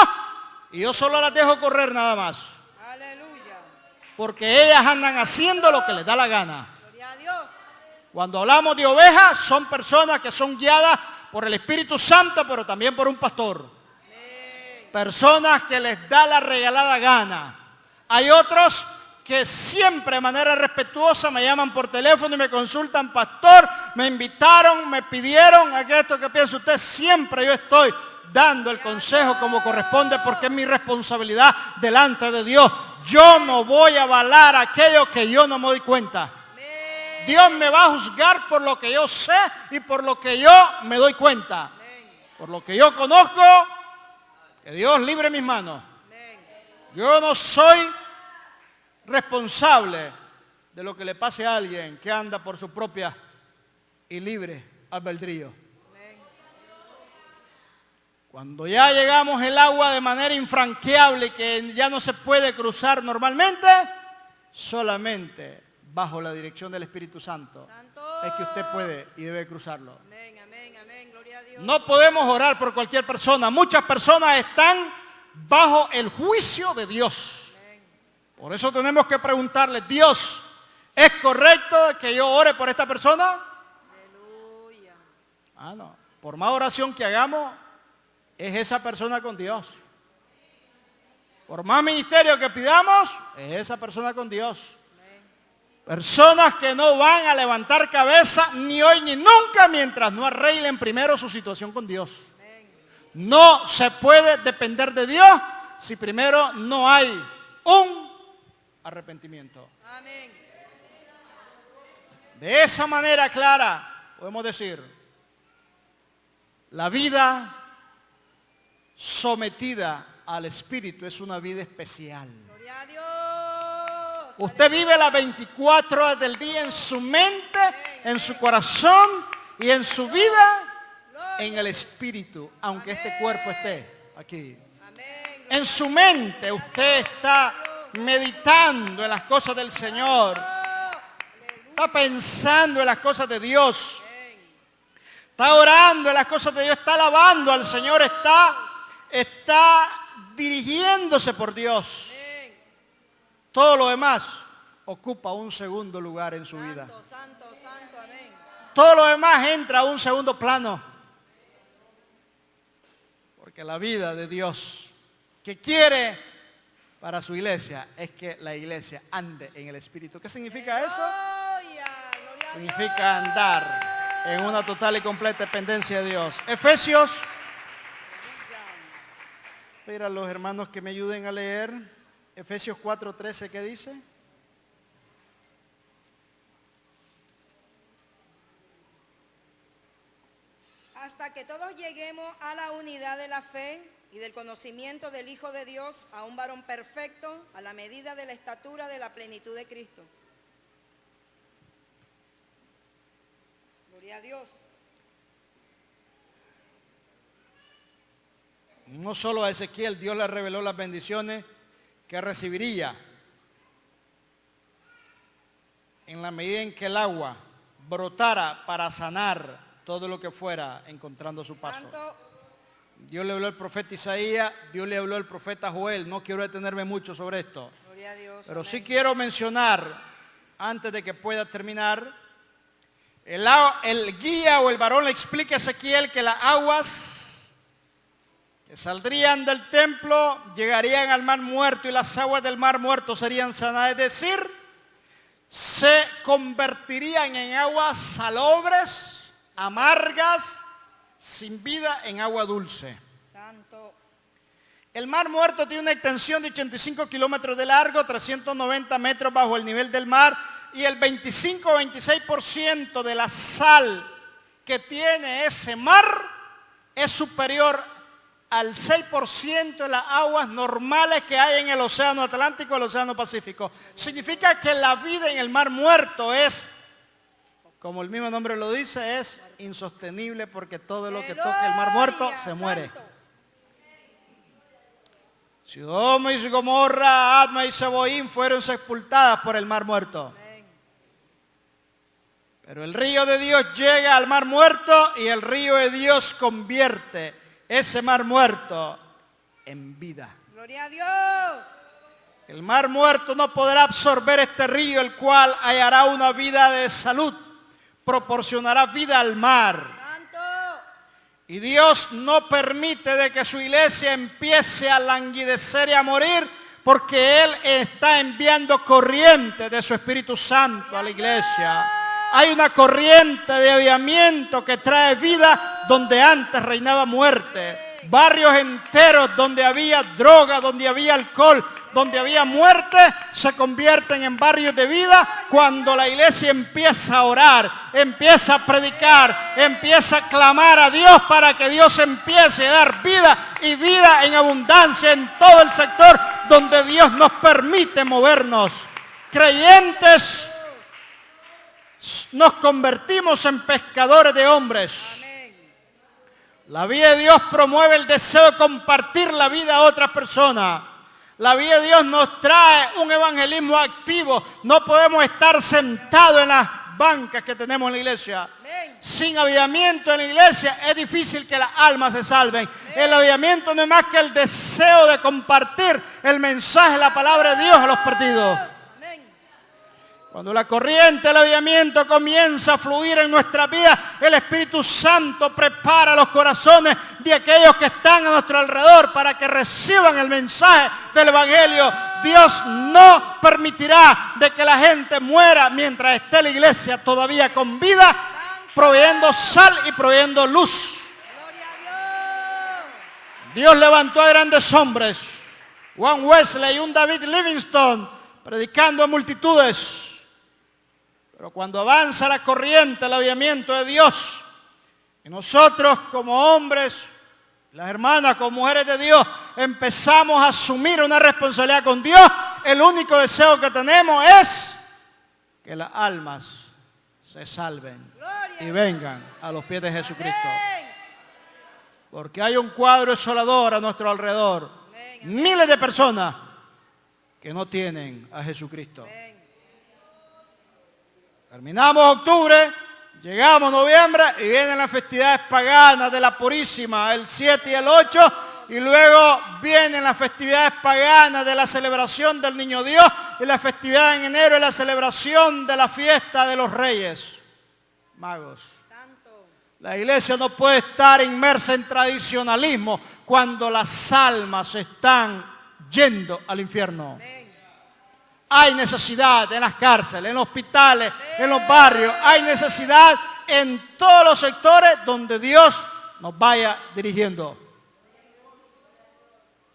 Speaker 2: y yo solo las dejo correr nada más.
Speaker 1: Aleluya.
Speaker 2: Porque ellas andan haciendo lo que les da la gana.
Speaker 1: Gloria a Dios.
Speaker 2: Cuando hablamos de ovejas, son personas que son guiadas por el Espíritu Santo, pero también por un pastor. Personas que les da la regalada gana. Hay otros que siempre de manera respetuosa me llaman por teléfono y me consultan, pastor, me invitaron, me pidieron, aquí esto que piensa usted, siempre yo estoy dando el consejo como corresponde porque es mi responsabilidad delante de Dios. Yo no voy a avalar aquello que yo no me doy cuenta. Dios me va a juzgar por lo que yo sé y por lo que yo me doy cuenta. Por lo que yo conozco, que Dios libre mis manos. Yo no soy responsable de lo que le pase a alguien que anda por su propia y libre albedrío. Cuando ya llegamos el agua de manera infranqueable y que ya no se puede cruzar normalmente, solamente bajo la dirección del Espíritu Santo es que usted puede y debe cruzarlo.
Speaker 1: Amén, amén, amén, gloria a Dios.
Speaker 2: No podemos orar por cualquier persona. Muchas personas están bajo el juicio de Dios. Por eso tenemos que preguntarle, Dios, ¿es correcto que yo ore por esta persona?
Speaker 1: Aleluya.
Speaker 2: Ah, no. Por más oración que hagamos, es esa persona con Dios. Por más ministerio que pidamos, es esa persona con Dios. Personas que no van a levantar cabeza ni hoy ni nunca mientras no arreglen primero su situación con Dios. No se puede depender de Dios si primero no hay un arrepentimiento.
Speaker 1: Amén.
Speaker 2: De esa manera clara podemos decir, la vida sometida al Espíritu es una vida especial.
Speaker 1: Gloria a Dios.
Speaker 2: Usted vive las 24 horas del día en su mente, en su corazón y en su vida en el Espíritu, aunque este cuerpo esté aquí.
Speaker 1: Amén.
Speaker 2: En su mente usted está meditando en las cosas del Señor. Está pensando en las cosas de Dios. Está orando en las cosas de Dios. Está alabando al Señor. Está dirigiéndose por Dios. Todo lo demás ocupa un segundo lugar en su vida.
Speaker 1: Santo, santo, santo, amén.
Speaker 2: Todo lo demás entra a un segundo plano. Porque la vida de Dios que quiere para su iglesia es que la iglesia ande en el Espíritu. ¿Qué significa eso?
Speaker 1: Gloria, gloria a
Speaker 2: Significa andar en una total y completa dependencia de Dios. Efesios. Espera a los hermanos que me ayuden a leer. Efesios 4:13, ¿qué dice?
Speaker 1: hasta que todos lleguemos a la unidad de la fe y del conocimiento del Hijo de Dios a un varón perfecto a la medida de la estatura de la plenitud de Cristo. Gloria a Dios.
Speaker 2: No solo a Ezequiel, Dios le reveló las bendiciones que recibiría en la medida en que el agua brotara para sanar todo lo que fuera encontrando su paso.
Speaker 1: Santo.
Speaker 2: Dios le habló al profeta Isaías, Dios le habló al profeta Joel. No quiero detenerme mucho sobre esto,
Speaker 1: Gloria a Dios.
Speaker 2: pero
Speaker 1: Amén.
Speaker 2: sí quiero mencionar, antes de que pueda terminar, el guía o el varón le explica a Ezequiel que las aguas que saldrían del templo llegarían al mar muerto y las aguas del mar muerto serían sanadas, es decir, se convertirían en aguas salobres, amargas, sin vida, en agua dulce.
Speaker 1: Santo.
Speaker 2: El mar muerto tiene una extensión de 85 kilómetros de largo, 390 metros bajo el nivel del mar, y el 25 o 26% de la sal que tiene ese mar es superior al 6% de las aguas normales que hay en el océano Atlántico y el océano Pacífico. Significa que la vida en el mar muerto es, como el mismo nombre lo dice, es insostenible, porque todo lo que toque el mar muerto
Speaker 1: Gloria,
Speaker 2: se muere.
Speaker 1: Santo.
Speaker 2: Sodoma y Gomorra, Adma y Seboín fueron sepultadas por el mar muerto.
Speaker 1: Amén.
Speaker 2: Pero el río de Dios llega al mar muerto y el río de Dios convierte ese mar muerto en vida.
Speaker 1: Gloria a Dios.
Speaker 2: El mar muerto no podrá absorber este río, el cual hallará una vida de salud, proporcionará vida al mar.
Speaker 1: Santo.
Speaker 2: Y Dios no permite de que su iglesia empiece a languidecer y a morir, porque Él está enviando corriente de su Espíritu Santo a la iglesia. Hay una corriente de avivamiento que trae vida donde antes reinaba muerte. Barrios enteros donde había droga, donde había alcohol, donde había muerte, se convierten en barrios de vida cuando la iglesia empieza a orar, empieza a predicar, empieza a clamar a Dios para que Dios empiece a dar vida y vida en abundancia en todo el sector donde Dios nos permite movernos. Creyentes, nos convertimos en pescadores de hombres.
Speaker 1: Amén.
Speaker 2: La vida de Dios promueve el deseo de compartir la vida a otras personas. La vida de Dios nos trae un evangelismo activo. No podemos estar sentados en las bancas que tenemos en la iglesia.
Speaker 1: Amén.
Speaker 2: Sin avivamiento en la iglesia es difícil que las almas se salven. El avivamiento no es más que el deseo de compartir el mensaje, la palabra de Dios a los perdidos.
Speaker 1: Amén.
Speaker 2: Cuando la corriente del avivamiento comienza a fluir en nuestra vida, el Espíritu Santo prepara los corazones de aquellos que están a nuestro alrededor para que reciban el mensaje del Evangelio. Dios no permitirá de que la gente muera mientras esté la iglesia todavía con vida, proveyendo sal y proveyendo luz.
Speaker 1: Gloria a Dios.
Speaker 2: Dios levantó a grandes hombres, Juan Wesley y un David Livingstone, predicando a multitudes. Pero cuando avanza la corriente, el avivamiento de Dios, y nosotros como hombres, las hermanas como mujeres de Dios, empezamos a asumir una responsabilidad con Dios, el único deseo que tenemos es que las almas se salven y vengan a los pies de Jesucristo.
Speaker 1: Amén.
Speaker 2: Porque hay un cuadro desolador a nuestro alrededor. Miles de personas que no tienen a Jesucristo.
Speaker 1: Amén.
Speaker 2: Terminamos octubre, llegamos noviembre y vienen las festividades paganas de la Purísima, el 7 y el 8, y luego vienen las festividades paganas de la celebración del Niño Dios, y la festividad en enero es la celebración de la fiesta de los Reyes Magos.
Speaker 1: Santo.
Speaker 2: La iglesia no puede estar inmersa en tradicionalismo cuando las almas están yendo al infierno.
Speaker 1: Amén.
Speaker 2: Hay necesidad en las cárceles, en los hospitales, en los barrios. Hay necesidad en todos los sectores donde Dios nos vaya dirigiendo.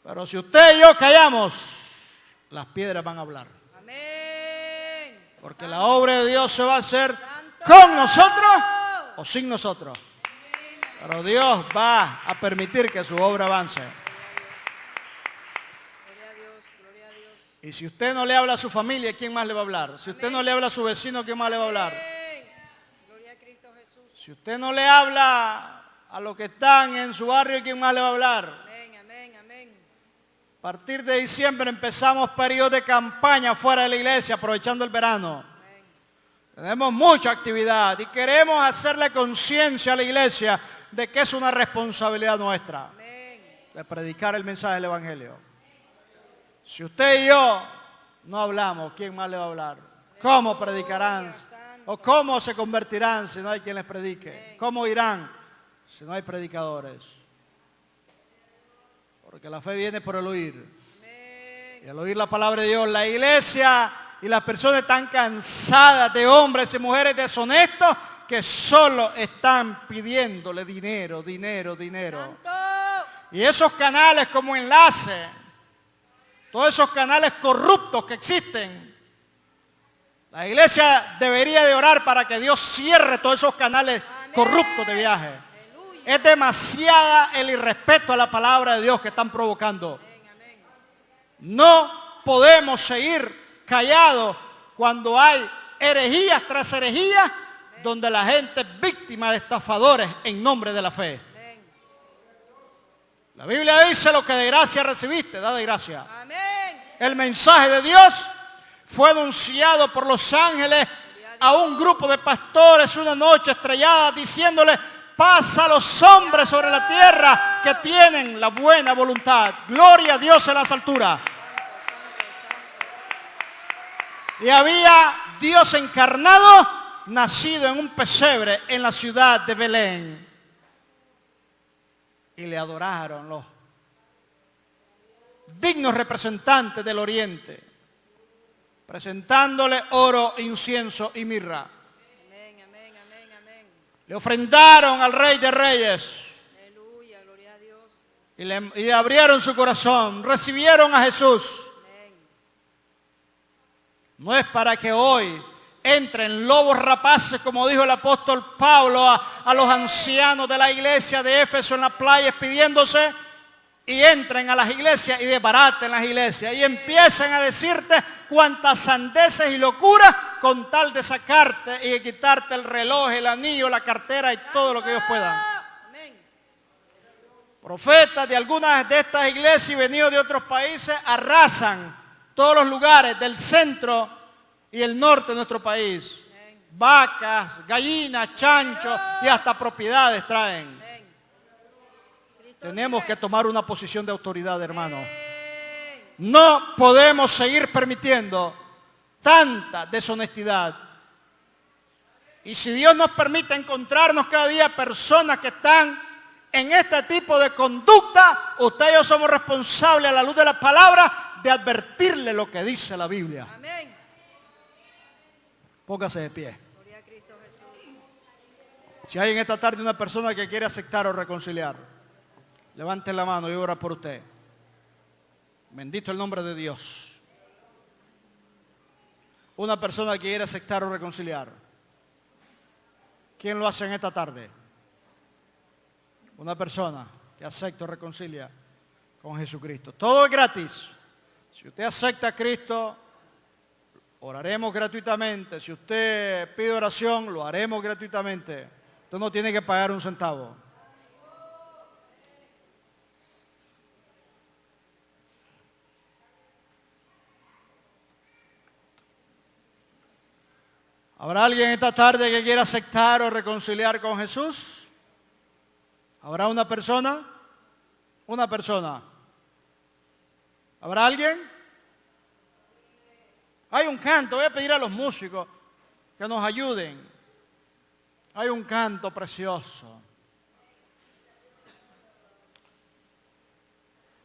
Speaker 2: Pero si usted y yo callamos, las piedras van a hablar.
Speaker 1: Amén.
Speaker 2: Porque la obra de Dios se va a hacer con nosotros o sin nosotros. Pero Dios va a permitir que su obra avance. Y si usted no le habla a su familia, ¿quién más le va a hablar? Si usted no le habla a su vecino, ¿quién más le va a hablar?
Speaker 1: Gloria a Cristo Jesús.
Speaker 2: Si usted no le habla a los que están en su barrio, ¿quién más le va a hablar?
Speaker 1: Amén, amén, amén.
Speaker 2: A partir de diciembre empezamos periodos de campaña fuera de la iglesia, aprovechando el verano. Tenemos mucha actividad y queremos hacerle conciencia a la iglesia de que es una responsabilidad nuestra
Speaker 1: Amén.
Speaker 2: de predicar el mensaje del Evangelio. Si usted y yo no hablamos, ¿quién más le va a hablar? ¿Cómo predicarán? ¿O cómo se convertirán si no hay quien les predique? ¿Cómo irán si no hay predicadores? Porque la fe viene por el oír. Y al oír la palabra de Dios, la iglesia y las personas están cansadas de hombres y mujeres deshonestos que solo están pidiéndole dinero, dinero, dinero.
Speaker 1: Santo.
Speaker 2: Y esos canales como enlace, todos esos canales corruptos que existen, la iglesia debería de orar para que Dios cierre todos esos canales corruptos de viaje.
Speaker 1: Aleluya.
Speaker 2: Es demasiada el irrespeto a la palabra de Dios que están provocando.
Speaker 1: Amén, amén.
Speaker 2: No podemos seguir callados cuando hay herejías tras herejías donde la gente es víctima de estafadores en nombre de la fe.
Speaker 1: Amén.
Speaker 2: La Biblia dice: lo que de gracia recibiste, da de gracia.
Speaker 1: Amén.
Speaker 2: El mensaje de Dios fue anunciado por los ángeles a un grupo de pastores una noche estrellada diciéndole: paz a los hombres sobre la tierra que tienen la buena voluntad. Gloria a Dios en las alturas. Y había Dios encarnado, nacido en un pesebre en la ciudad de Belén. Y le adoraron los dignos representantes del oriente, presentándole oro, incienso y mirra.
Speaker 1: Amén, amén, amén, amén.
Speaker 2: Le ofrendaron al Rey de Reyes
Speaker 1: Aleluya, gloria a Dios.
Speaker 2: y le abrieron su corazón, recibieron a Jesús.
Speaker 1: Amén.
Speaker 2: No es para que hoy entren lobos rapaces, como dijo el apóstol Pablo a los ancianos de la iglesia de Éfeso en las playas pidiéndose, y entren a las iglesias y desbaraten las iglesias y empiecen a decirte cuantas sandeces y locuras con tal de sacarte y de quitarte el reloj, el anillo, la cartera y todo lo que ellos puedan.
Speaker 1: Amén.
Speaker 2: Profetas de algunas de estas iglesias y venidos de otros países arrasan todos los lugares del centro y el norte de nuestro país. Vacas, gallinas, chanchos y hasta propiedades traen.
Speaker 1: Amén. Cristo
Speaker 2: Tenemos que
Speaker 1: vive.
Speaker 2: tomar una posición de autoridad, hermano.
Speaker 1: Amén.
Speaker 2: No podemos seguir permitiendo tanta deshonestidad. Y si Dios nos permite encontrarnos cada día personas que están en este tipo de conducta, usted y yo somos responsables a la luz de la palabra de advertirle lo que dice la Biblia.
Speaker 1: Amén.
Speaker 2: Póngase de pie.
Speaker 1: Gloria a Cristo Jesús.
Speaker 2: Si hay en esta tarde una persona que quiere aceptar o reconciliar, levante la mano y ora por usted. Bendito el nombre de Dios. Una persona que quiere aceptar o reconciliar. ¿Quién lo hace en esta tarde? Una persona que acepta o reconcilia con Jesucristo. Todo es gratis. Si usted acepta a Cristo, oraremos gratuitamente. Si usted pide oración, lo haremos gratuitamente. Usted no tiene que pagar un centavo. ¿Habrá alguien esta tarde que quiera aceptar o reconciliar con Jesús? ¿Habrá una persona? Una persona. ¿Habrá alguien? Hay un canto, voy a pedir a los músicos que nos ayuden. Hay un canto precioso.